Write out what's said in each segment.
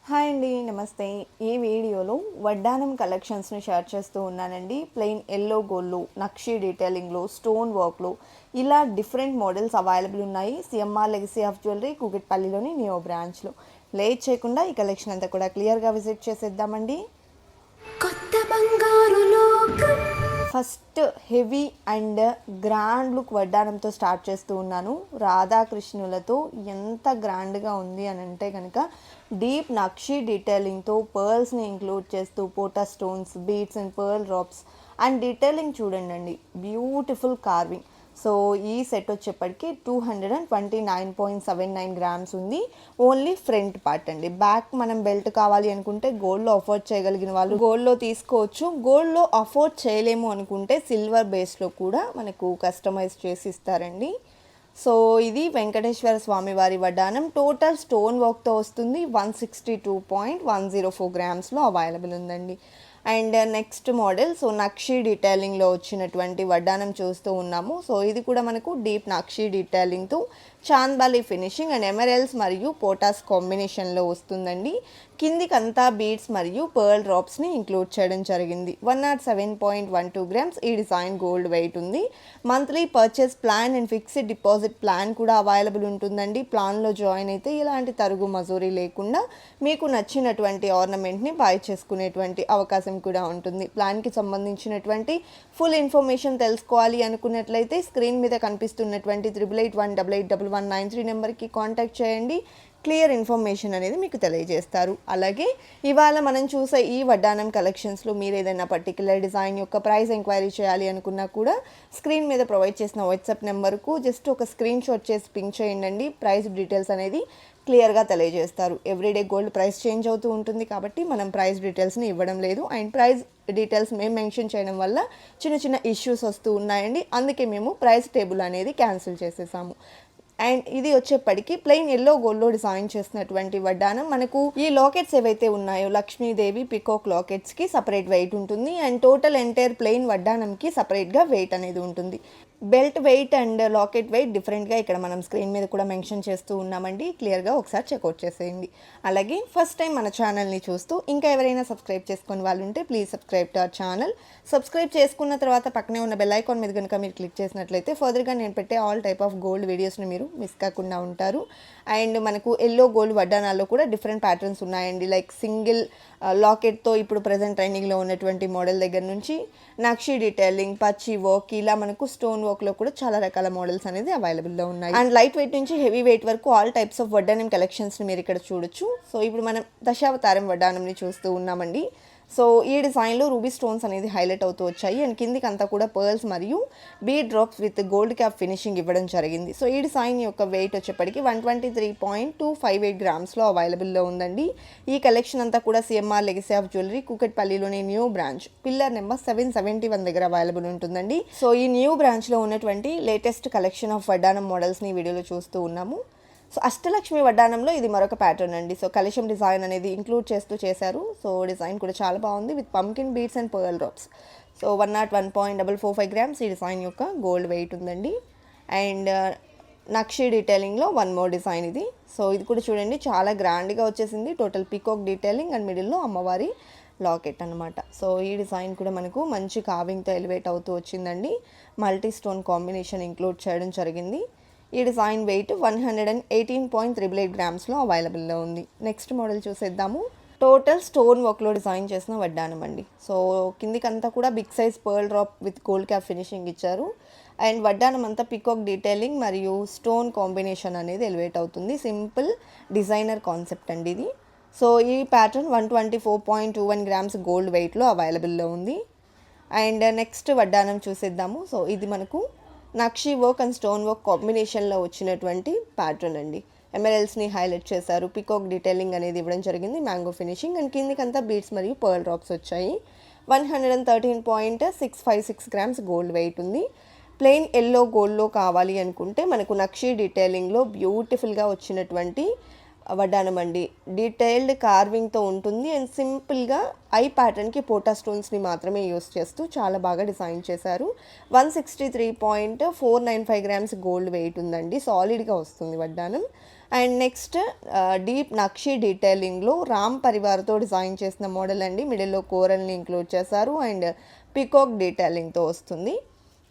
Hi అండి, నమస్తే. ఈ వీడియోలో వడ్డానం కలెక్షన్స్ని షేర్ చేస్తూ ఉన్నానండి. ప్లెయిన్ ఎల్లో గోల్డ్లో, నక్షీ డీటెయిలింగ్లో, స్టోన్ వర్క్లో ఇలా డిఫరెంట్ మోడల్స్ అవైలబుల్ ఉన్నాయి. సిఎంఆర్ లెగసీ ఆఫ్ జ్యువెలరీ కూకట్పల్లిలోని న్యూ బ్రాంచ్లో. లేట్ చేయకుండా ఈ కలెక్షన్ అంతా కూడా క్లియర్గా విజిట్ చేసేద్దామండి. కొత్త బంగారు లోకం. First heavy and grand look వడ్డానంతో స్టార్ట్ చేస్తూ ఉన్నాను. రాధాకృష్ణులతో ఎంత గ్రాండ్గా ఉంది అని అంటే కనుక డీప్ నక్షీ డీటెయిలింగ్తో పర్ల్స్ని ఇంక్లూడ్ చేస్తూ pota stones, beads and pearl drops and detailing చూడండి, బ్యూటిఫుల్ కార్వింగ్. సో ఈ సెట్ వచ్చేప్పటికి 229.79 గ్రామ్స్ ఉంది. ఓన్లీ ఫ్రంట్ పార్ట్ అండి. బ్యాక్ మనం బెల్ట్ కావాలి అనుకుంటే గోల్డ్లో అఫోర్డ్ చేయగలిగిన వాళ్ళు గోల్డ్లో తీసుకోవచ్చు. గోల్డ్లో అఫోర్డ్ చేయలేము అనుకుంటే సిల్వర్ బేస్లో కూడా మనకు కస్టమైజ్ చేసి ఇస్తారండి. సో ఇది వెంకటేశ్వర స్వామి వారి వడ్డానం. టోటల్ స్టోన్ వర్క్తో వస్తుంది. 162.104 గ్రామ్స్లో అవైలబుల్ ఉందండి. And next model so nakshi డీటెయిలింగ్లో వచ్చినటువంటి వడ్డానం చూస్తూ ఉన్నాము. సో ఇది కూడా మనకు డీప్ నక్షీ డీటెయిలింగ్తో చాంద్బాలి ఫినిషింగ్ అండ్ ఎమరల్స్ మరియు పోటాస్ కాంబినేషన్లో వస్తుందండి. కిందికంతా బీడ్స్ మరియు పర్ల్ డ్రాప్స్ని ఇంక్లూడ్ చేయడం జరిగింది. 107.12 గ్రామ్స్ ఈ డిజైన్ గోల్డ్ వెయిట్ ఉంది. Monthly purchase plan and fixed deposit plan కూడా అవైలబుల్ ఉంటుందండి. ప్లాన్లో జాయిన్ అయితే ఇలాంటి తరుగు మజూరీ లేకుండా మీకు నచ్చినటువంటి ఆర్నమెంట్ని బై చేసుకునేటువంటి అవకాశం కూడా ఉంటుంది. ప్లాన్కి సంబంధించినటువంటి ఫుల్ ఇన్ఫర్మేషన్ తెలుసుకోవాలి అనుకున్నట్లయితే స్క్రీన్ మీద కనిపిస్తున్నటువంటి 8881881193 నెంబర్కి కాంటాక్ట్ చేయండి. క్లియర్ ఇన్ఫర్మేషన్ అనేది మీకు తెలియజేస్తారు. అలాగే ఇవాళ మనం చూసే ఈ వడ్డానం కలెక్షన్స్లో మీరు ఏదైనా పర్టికులర్ డిజైన్ యొక్క ప్రైస్ ఎంక్వైరీ చేయాలి అనుకున్నా కూడా స్క్రీన్ మీద ప్రొవైడ్ చేసిన వాట్సాప్ నెంబర్కు జస్ట్ ఒక స్క్రీన్ షాట్ చేసి పింక్ చేయండి. ప్రైస్ డీటెయిల్స్ అనేది క్లియర్గా తెలియజేస్తారు. ఎవ్రీడే గోల్డ్ ప్రైస్ చేంజ్ అవుతూ ఉంటుంది కాబట్టి మనం ప్రైస్ డీటెయిల్స్ని ఇవ్వడం లేదు. అండ్ ప్రైస్ డీటెయిల్స్ మేము మెన్షన్ చేయడం వల్ల చిన్న చిన్న ఇష్యూస్ వస్తూ ఉన్నాయండి. అందుకే మేము ప్రైస్ టేబుల్ అనేది క్యాన్సిల్ చేసేసాము. అండ్ ఇది వచ్చేప్పటికి ప్లెయిన్ ఎల్లో గోల్డ్లో డిజైన్ చేసినటువంటి వడ్డానం. మనకు ఈ లాకెట్స్ ఏవైతే ఉన్నాయో లక్ష్మీదేవి పికాక్ లాకెట్స్కి సపరేట్ వెయిట్ ఉంటుంది. అండ్ టోటల్ ఎంటైర్ ప్లెయిన్ వడ్డానంకి సపరేట్గా వెయిట్ అనేది ఉంటుంది. Belt weight and locket weight డిఫరెంట్గా ఇక్కడ మనం స్క్రీన్ మీద కూడా మెన్షన్ చేస్తూ ఉన్నామండి. క్లియర్గా ఒకసారి చెక్అవుట్ చేసేయండి. అలాగే ఫస్ట్ టైం మన ఛానల్ని చూస్తూ ఇంకా ఎవరైనా సబ్స్క్రైబ్ చేసుకుని వాళ్ళు ఉంటే please subscribe to our channel. Subscribe చేసుకున్న తర్వాత పక్కనే ఉన్న బెల్ ఐకాన్ మీద కనుక మీరు క్లిక్ చేసినట్లయితే ఫర్దర్గా నేను పెట్టే ఆల్ టైప్ ఆఫ్ గోల్డ్ వీడియోస్ని మీరు మిస్ కాకుండా ఉంటారు. అండ్ మనకు ఎల్లో గోల్డ్ వడ్డానాల్లో కూడా డిఫరెంట్ ప్యాటర్న్స్ ఉన్నాయండి. లైక్ సింగిల్ లాకెట్తో ఇప్పుడు ప్రజెంట్ ట్రైనింగ్లో ఉన్నటువంటి మోడల్ దగ్గర నుంచి నక్షీ డీటెయిలింగ్, పచ్చి వర్క్, ఇలా మనకు స్టోన్ వర్క్లో కూడా చాలా రకాల మోడల్స్ అనేది అవైలబుల్లో ఉన్నాయి. అండ్ లైట్ వెయిట్ నుంచి హెవీ వెయిట్ వరకు ఆల్ టైప్స్ ఆఫ్ వడ్డానం కలెక్షన్స్ని మీరు ఇక్కడ చూడొచ్చు. సో ఇప్పుడు మనం దశావతారం వడ్డానంని చూస్తూ ఉన్నామండి. సో ఈ డిజైన్లో రూబీ స్టోన్స్ అనేది హైలైట్ అవుతూ వచ్చాయి. అండ్ కిందికి అంతా కూడా పర్ల్స్ మరియు bead drops with gold cap finishing ఇవ్వడం జరిగింది. సో ఈ డిజైన్ యొక్క వెయిట్ వచ్చేప్పటికి 123.258 గ్రామ్స్లో అవైలబుల్లో ఉందండి. ఈ కలెక్షన్ అంతా కూడా సిఎంఆర్ లెగసీ ఆఫ్ జ్యువెలరీ కూకట్పల్లిలోని న్యూ బ్రాంచ్ పిల్లర్ నెంబర్ 771 దగ్గర అవైలబుల్ ఉంటుందండి. సో ఈ న్యూ బ్రాంచ్లో ఉన్నటువంటి లేటెస్ట్ కలెక్షన్ ఆఫ్ వడ్డానం మోడల్స్ని వీడియోలో చూస్తూ ఉన్నాము. సో అష్టలక్ష్మి వడ్డానంలో ఇది మరొక ప్యాటర్న్ అండి. సో కలశం డిజైన్ అనేది ఇంక్లూడ్ చేస్తూ చేశారు. సో డిజైన్ కూడా చాలా బాగుంది with pumpkin beads and pearl drops. So 101.445 grams ఈ డిజైన్ యొక్క గోల్డ్ వెయిట్ ఉందండి. అండ్ నక్షీ డీటెయిలింగ్లో వన్ మోర్ డిజైన్ ఇది. సో ఇది కూడా చూడండి చాలా గ్రాండ్గా వచ్చేసింది. టోటల్ పికాక్ డీటెయిలింగ్ అండ్ మిడిల్లో అమ్మవారి లాకెట్ అనమాట. సో ఈ డిజైన్ కూడా మనకు మంచి కార్వింగ్తో ఎలివేట్ అవుతూ వచ్చిందండి. మల్టీ స్టోన్ కాంబినేషన్ ఇంక్లూడ్ చేయడం జరిగింది. ఈ డిజైన్ వెయిట్ 118.88 గ్రామ్స్లో అవైలబుల్లో ఉంది. నెక్స్ట్ మోడల్ చూసేద్దాము. టోటల్ స్టోన్ వర్క్లో డిజైన్ చేసిన వడ్డానం అండి. సో కిందికంతా కూడా big size pearl drop with gold cap finishing ఇచ్చారు. అండ్ వడ్డానం అంతా పికాక్ డీటెయిలింగ్ మరియు స్టోన్ కాంబినేషన్ అనేది ఎలివేట్ అవుతుంది. సింపుల్ డిజైనర్ కాన్సెప్ట్ అండి ఇది. సో ఈ ప్యాటర్న్ 124.21 గ్రామ్స్ గోల్డ్ వెయిట్లో అవైలబుల్లో ఉంది. అండ్ నెక్స్ట్ వడ్డానం చూసేద్దాము. సో ఇది మనకు nakshi work and stone work కాంబినేషన్లో వచ్చినటువంటి ప్యాటర్న్ అండి. ఎమరల్స్ని హైలైట్ చేశారు. పికాక్ డీటెయిలింగ్ అనేది ఇవ్వడం జరిగింది. మ్యాంగో ఫినిషింగ్ అండ్ కిందికంతా బీడ్స్ మరియు పర్ల్ డ్రాప్స్ వచ్చాయి. 113.656 గ్రామ్స్ గోల్డ్ వెయిట్ ఉంది. ప్లెయిన్ ఎల్లో గోల్డ్లో కావాలి అనుకుంటే మనకు నక్షీ డీటెయిలింగ్లో బ్యూటిఫుల్గా వచ్చినటువంటి వడ్డానం అండి. డీటెయిల్డ్ కార్వింగ్తో ఉంటుంది. అండ్ సింపుల్గా ఐ ప్యాటర్న్కి పోటా స్టోన్స్ని మాత్రమే యూస్ చేస్తూ చాలా బాగా డిజైన్ చేశారు. 163.495 గ్రామ్స్ గోల్డ్ వెయిట్ ఉందండి. సాలిడ్గా వస్తుంది వడ్డానం. అండ్ నెక్స్ట్ డీప్ నక్షి డీటెయిలింగ్లో రామ్ పరివార్తో డిజైన్ చేసిన మోడల్ అండి. మిడిల్లో కోరల్ని ఇంక్లూడ్ చేశారు అండ్ పికాక్ డీటెయిలింగ్తో వస్తుంది.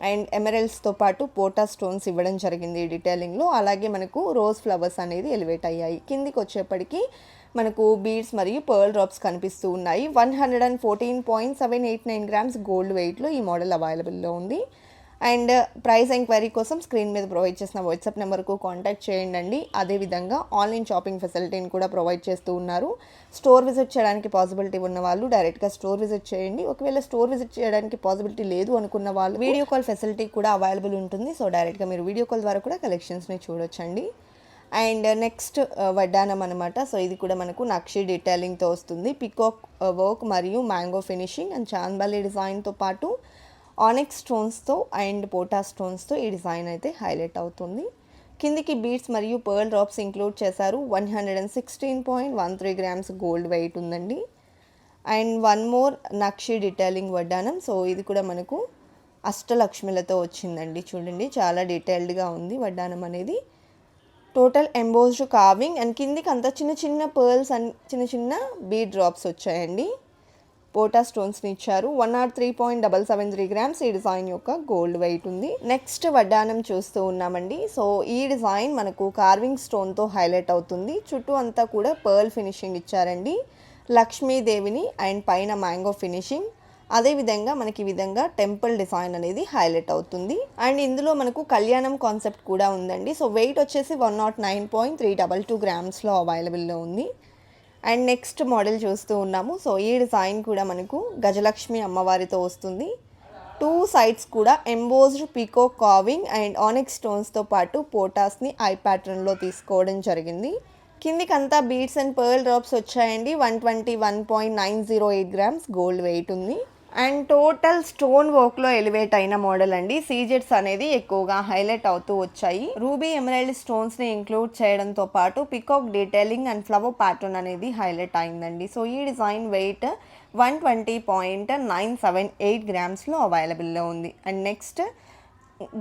అండ్ ఎమరల్డ్స్తో పాటు పోటా స్టోన్స్ ఇవ్వడం జరిగింది ఈ డీటెయిలింగ్లో. అలాగే మనకు రోజ్ ఫ్లవర్స్ అనేది ఎలివేట్ అయ్యాయి. కిందికి వచ్చేప్పటికి మనకు బీడ్స్ మరియు పర్ల్ డ్రాప్స్ కనిపిస్తూ ఉన్నాయి. 114.789 గ్రామ్స్ గోల్డ్ వెయిట్లో ఈ మోడల్ అవైలబుల్లో ఉంది. అండ్ ప్రైస్ ఎంక్వైరీ కోసం స్క్రీన్ మీద ప్రొవైడ్ చేసిన వాట్సాప్ నెంబర్కు కాంటాక్ట్ చేయండి. అదేవిధంగా ఆన్లైన్ షాపింగ్ ఫెసిలిటీని కూడా ప్రొవైడ్ చేస్తూ ఉన్నారు. స్టోర్ విజిట్ చేయడానికి పాసిబిలిటీ ఉన్న వాళ్ళు డైరెక్ట్గా స్టోర్ విజిట్ చేయండి. ఒకవేళ స్టోర్ విజిట్ చేయడానికి పాసిబిలిటీ లేదు అనుకున్న వాళ్ళు వీడియో కాల్ ఫెసిలిటీ కూడా అవైలబుల్ ఉంటుంది. సో డైరెక్ట్గా మీరు వీడియో కాల్ ద్వారా కూడా కలెక్షన్స్ని చూడొచ్చండి. అండ్ నెక్స్ట్ వడ్డానం అనమాట. సో ఇది కూడా మనకు నక్షి డీటెయిలింగ్తో వస్తుంది. పికాక్ వర్క్ మరియు మ్యాంగో ఫినిషింగ్ అండ్ చాంద్బాలి డిజైన్తో పాటు ఆనిక్స్ స్టోన్స్తో అండ్ పోటా స్టోన్స్తో ఈ డిజైన్ అయితే హైలైట్ అవుతుంది. కిందికి బీడ్స్ మరియు పర్ల్ డ్రాప్స్ ఇంక్లూడ్ చేశారు. 116.13 గ్రామ్స్ గోల్డ్ వెయిట్ ఉందండి. And one more nakshi detailing వడ్డానం. సో ఇది కూడా మనకు అష్టలక్ష్మిలతో వచ్చిందండి. చూడండి చాలా డీటెయిల్డ్గా ఉంది వడ్డానం అనేది. టోటల్ ఎంబోస్డ్ కార్వింగ్ అండ్ కిందికి అంతా చిన్న చిన్న పర్ల్స్ అండ్ చిన్న చిన్న బీడ్ డ్రాప్స్ వచ్చాయండి. పోటా స్టోన్స్ని ఇచ్చారు. 103.773 గ్రామ్స్ ఈ డిజైన్ యొక్క గోల్డ్ వెయిట్ ఉంది. నెక్స్ట్ వడ్డానం చూస్తూ ఉన్నామండి. సో ఈ డిజైన్ మనకు కార్వింగ్ స్టోన్తో హైలైట్ అవుతుంది. చుట్టూ అంతా కూడా పర్ల్ ఫినిషింగ్ ఇచ్చారండి. లక్ష్మీదేవిని అండ్ పైన మ్యాంగో ఫినిషింగ్. అదేవిధంగా మనకి ఈ విధంగా టెంపుల్ డిజైన్ అనేది హైలైట్ అవుతుంది. అండ్ ఇందులో మనకు కళ్యాణం కాన్సెప్ట్ కూడా ఉందండి. సో వెయిట్ వచ్చేసి 109.322 గ్రామ్స్లో అవైలబుల్లో ఉంది. అండ్ నెక్స్ట్ మోడల్ చూస్తూ ఉన్నాము. సో ఈ డిజైన్ కూడా మనకు గజలక్ష్మి అమ్మవారితో వస్తుంది. 2 సైడ్స్ కూడా embossed peacock carving and onyx స్టోన్స్తో పాటు పోటాస్ని ఐ ప్యాటర్న్లో తీసుకోవడం జరిగింది. కిందికంతా బీడ్స్ అండ్ పర్ల్ డ్రాప్స్ వచ్చాయండి. 121.908 గ్రామ్స్ గోల్డ్ వెయిట్ ఉంది. అండ్ టోటల్ స్టోన్ వర్క్లో ఎలివేట్ అయిన మోడల్ అండి. సీజెట్స్ అనేది ఎక్కువగా హైలైట్ అవుతూ వచ్చాయి. రూబీ ఎమరాల్డ్ స్టోన్స్ని ఇంక్లూడ్ చేయడంతో పాటు peacock detailing and flower pattern అనేది హైలైట్ అయిందండి. సో ఈ డిజైన్ వెయిట్ 120.978 గ్రామ్స్లో అవైలబుల్లో ఉంది. అండ్ నెక్స్ట్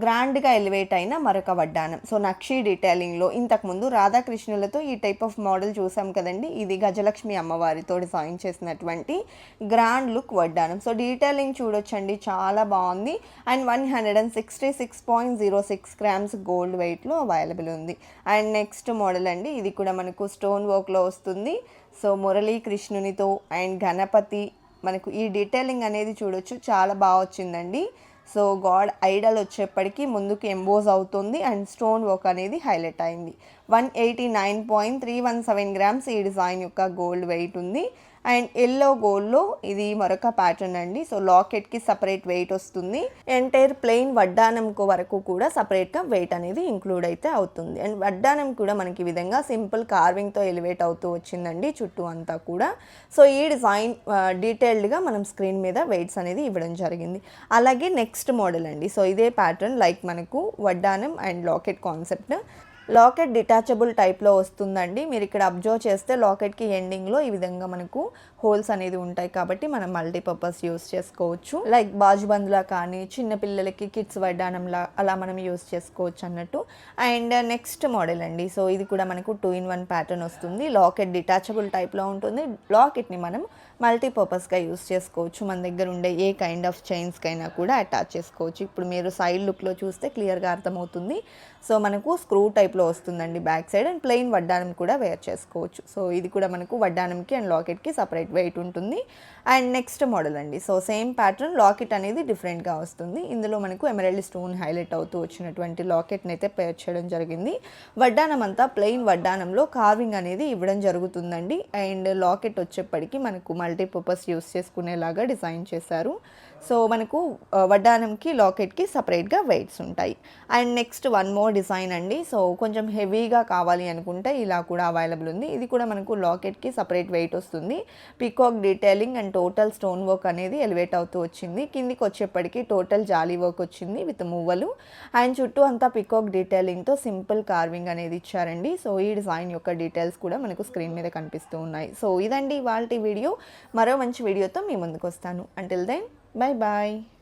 గ్రాండ్గా ఎలివేట్ అయిన మరొక వడ్డానం. సో నక్షి డీటెయిలింగ్లో ఇంతకుముందు రాధాకృష్ణులతో ఈ టైప్ ఆఫ్ మోడల్ చూసాం కదండి. ఇది గజలక్ష్మి అమ్మవారితో డిజైన్ చేసినటువంటి గ్రాండ్ లుక్ వడ్డానం. సో డీటెయిలింగ్ చూడొచ్చండి చాలా బాగుంది. అండ్ 166.06 గ్రామ్స్ గోల్డ్ వెయిట్లో అవైలబుల్ ఉంది. అండ్ నెక్స్ట్ మోడల్ అండి. ఇది కూడా మనకు స్టోన్ వర్క్లో వస్తుంది. సో మురళీ కృష్ణునితో అండ్ గణపతి మనకు ఈ డీటెయిలింగ్ అనేది చూడొచ్చు చాలా బాగా వచ్చిందండి. సో గాడ్ ఐడల్ వచ్చేప్పటికీ ముందుకు ఎంబోజ్ అవుతుంది అండ్ స్టోన్ వర్క్ అనేది హైలైట్ అయింది. 189.317 గ్రామ్స్ ఈ డిజైన్ యొక్క గోల్డ్ వెయిట్ ఉంది. అండ్ ఎల్లో గోల్డ్లో ఇది మరొక ప్యాటర్న్ అండి. సో లాకెట్కి సపరేట్ వెయిట్ వస్తుంది. ఎంటైర్ ప్లెయిన్ వడ్డానంకు వరకు కూడా సపరేట్గా వెయిట్ అనేది ఇంక్లూడ్ అయితే అవుతుంది. అండ్ వడ్డానం కూడా మనకి ఈ విధంగా సింపుల్ కార్వింగ్తో ఎలివేట్ అవుతూ వచ్చిందండి చుట్టూ అంతా కూడా. సో ఈ డిజైన్ డీటెయిల్డ్గా మనం స్క్రీన్ మీద వెయిట్స్ అనేది ఇవ్వడం జరిగింది. అలాగే నెక్స్ట్ మోడల్ అండి. సో ఇదే ప్యాటర్న్ లైక్ మనకు వడ్డానం and locket concept. Locket detachable టైప్లో వస్తుందండి. మీరు ఇక్కడ అబ్జర్వ్ చేస్తే లాకెట్కి ఎండింగ్లో ఈ విధంగా మనకు హోల్స్ అనేది ఉంటాయి కాబట్టి మనం మల్టీపర్పస్ యూస్ చేసుకోవచ్చు. లైక్ బాజుబందులా కానీ చిన్నపిల్లలకి కిడ్స్ వడ్డానంలా అలా మనం యూస్ చేసుకోవచ్చు అన్నట్టు. అండ్ నెక్స్ట్ మోడల్ అండి. సో ఇది కూడా మనకు 2-in-1 ప్యాటర్న్ వస్తుంది. లాకెట్ డిటాచబుల్ టైప్లో ఉంటుంది. లాకెట్ని మనం మల్టీపర్పస్గా యూస్ చేసుకోవచ్చు. మన దగ్గర ఉండే ఏ కైండ్ ఆఫ్ చైన్స్కైనా కూడా అటాచ్ చేసుకోవచ్చు. ఇప్పుడు మీరు సైడ్ లుక్లో చూస్తే క్లియర్గా అర్థమవుతుంది. సో మనకు స్క్రూ టైప్లో వస్తుందండి బ్యాక్ సైడ్. అండ్ ప్లెయిన్ వడ్డానం కూడా వేర్ చేసుకోవచ్చు. సో ఇది కూడా మనకు వడ్డానంకి అండ్ లాకెట్కి సపరేట్ వెయిట్ ఉంటుంది. అండ్ నెక్స్ట్ మోడల్ అండి. సో సేమ్ ప్యాటర్న్ లాకెట్ అనేది డిఫరెంట్గా వస్తుంది. ఇందులో మనకు ఎమరాల్డ్ స్టోన్ హైలైట్ అవుతూ వచ్చినటువంటి లాకెట్ని అయితే పేర్ చేయడం జరిగింది. వడ్డానం అంతా ప్లెయిన్ వడ్డానంలో కార్వింగ్ అనేది ఇవ్వడం జరుగుతుందండి. అండ్ లాకెట్ వచ్చేప్పటికి మనకు మల్టీపర్పస్ యూస్ చేసుకునేలాగా డిజైన్ చేశారు. సో మనకు వడ్డానంకి లాకెట్కి సపరేట్గా వెయిట్స్ ఉంటాయి. And next one more design అండి. సో కొంచెం హెవీగా కావాలి అనుకుంటే ఇలా కూడా అవైలబుల్ ఉంది. ఇది కూడా మనకు లాకెట్కి సపరేట్ వెయిట్ వస్తుంది. Peacock detailing and total stone work అనేది ఎలివేట్ అవుతూ వచ్చింది. కిందికి వచ్చేప్పటికి టోటల్ జాలీ వర్క్ వచ్చింది విత్ మువ్వలు. అండ్ చుట్టూ అంతా పికాక్ డీటెయిలింగ్తో సింపుల్ కార్వింగ్ అనేది ఇచ్చారండి. సో ఈ డిజైన్ యొక్క డీటెయిల్స్ కూడా మనకు స్క్రీన్ మీద కనిపిస్తూ ఉన్నాయి. సో ఇదండి ఇవాల్టి వీడియో. మరో మంచి వీడియోతో మీ ముందుకు వస్తాను. Until then bye bye.